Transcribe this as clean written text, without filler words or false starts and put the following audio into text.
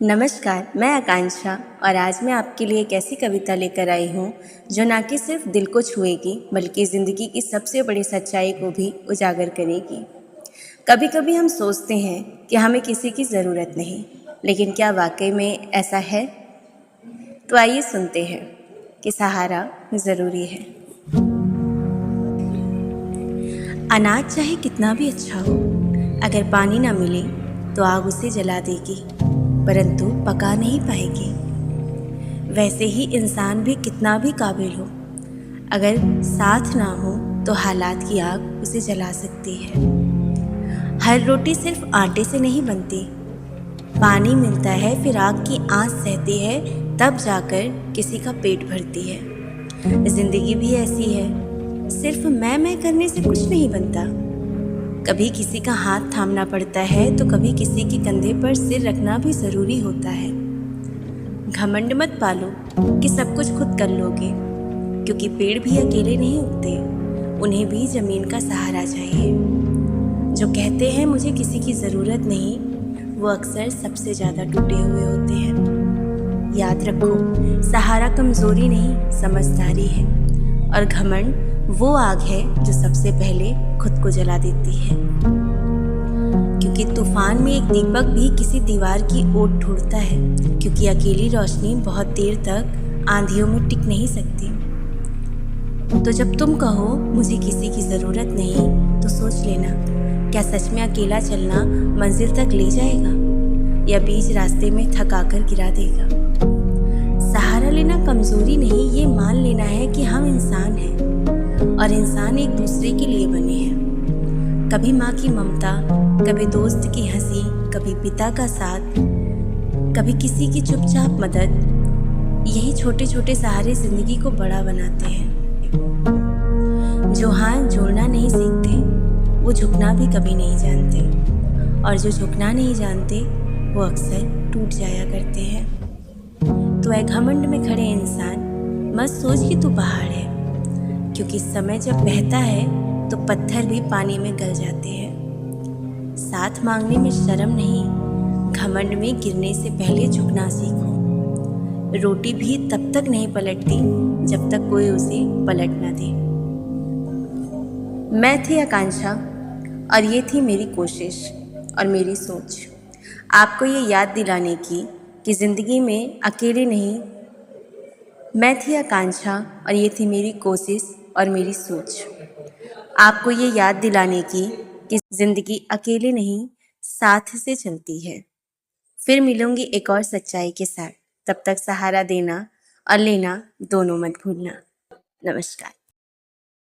नमस्कार, मैं आकांक्षा और आज मैं आपके लिए एक ऐसी कविता लेकर आई हूँ जो ना कि सिर्फ दिल को छुएगी बल्कि ज़िंदगी की सबसे बड़ी सच्चाई को भी उजागर करेगी। कभी कभी हम सोचते हैं कि हमें किसी की ज़रूरत नहीं, लेकिन क्या वाकई में ऐसा है? तो आइए सुनते हैं कि सहारा ज़रूरी है। अनाज चाहे कितना भी अच्छा हो, अगर पानी ना मिले तो आग उसे जला देगी, परंतु पका नहीं पाएगी। वैसे ही इंसान भी कितना भी काबिल हो, अगर साथ ना हो तो हालात की आग उसे जला सकती है। हर रोटी सिर्फ आटे से नहीं बनती, पानी मिलता है फिर आग की आंच सहती है, तब जाकर किसी का पेट भरती है। जिंदगी भी ऐसी है, सिर्फ मैं करने से कुछ नहीं बनता। कभी किसी का हाथ थामना पड़ता है तो कभी किसी के कंधे पर सिर रखना भी ज़रूरी होता है। घमंड मत पालो कि सब कुछ खुद कर लोगे, क्योंकि पेड़ भी अकेले नहीं उगते, उन्हें भी ज़मीन का सहारा चाहिए। जो कहते हैं मुझे किसी की ज़रूरत नहीं, वो अक्सर सबसे ज़्यादा टूटे हुए होते हैं। याद रखो, सहारा कमज़ोरी नहीं समझदारी है, और घमंड वो आग है जो सबसे पहले खुद को जला देती है। क्योंकि तूफान में एक दीपक भी किसी दीवार की ओट ढूंढता है, क्योंकि अकेली रोशनी बहुत देर तक आंधियों में टिक नहीं सकती। तो जब तुम कहो मुझे किसी की ज़रूरत नहीं, तो सोच लेना, क्या सच में अकेला चलना मंजिल तक ले जाएगा या बीच रास्ते में थका कर गिरा देगा। सहारा लेना कमज़ोरी नहीं, ये मान लेना है कि हम इंसान हैं और इंसान एक दूसरे के लिए बने हैं। कभी माँ की ममता, कभी दोस्त की हंसी, कभी पिता का साथ, कभी किसी की चुपचाप मदद, यही छोटे छोटे सहारे ज़िंदगी को बड़ा बनाते हैं। जो हाथ जोड़ना नहीं सीखते वो झुकना भी कभी नहीं जानते, और जो झुकना नहीं जानते वो अक्सर टूट जाया करते हैं। तो ऐ घमंड में खड़े इंसान, मत सोच कि तू पहाड़ है, क्योंकि समय जब बहता है तो पत्थर भी पानी में गल जाते हैं। साथ मांगने में शर्म नहीं, घमंड में गिरने से पहले झुकना सीखो। रोटी भी तब तक नहीं पलटती जब तक कोई उसे पलट ना दे। मैं थी आकांक्षा और ये थी मेरी कोशिश और मेरी सोच, आपको ये याद दिलाने की कि ज़िंदगी में अकेले नहीं। मैं थी आकांक्षा और ये थी मेरी कोशिश और मेरी सोच, आपको ये याद दिलाने की कि ज़िंदगी अकेले नहीं साथ से चलती है। फिर मिलूंगी एक और सच्चाई के साथ, तब तक सहारा देना और लेना दोनों मत भूलना। नमस्कार।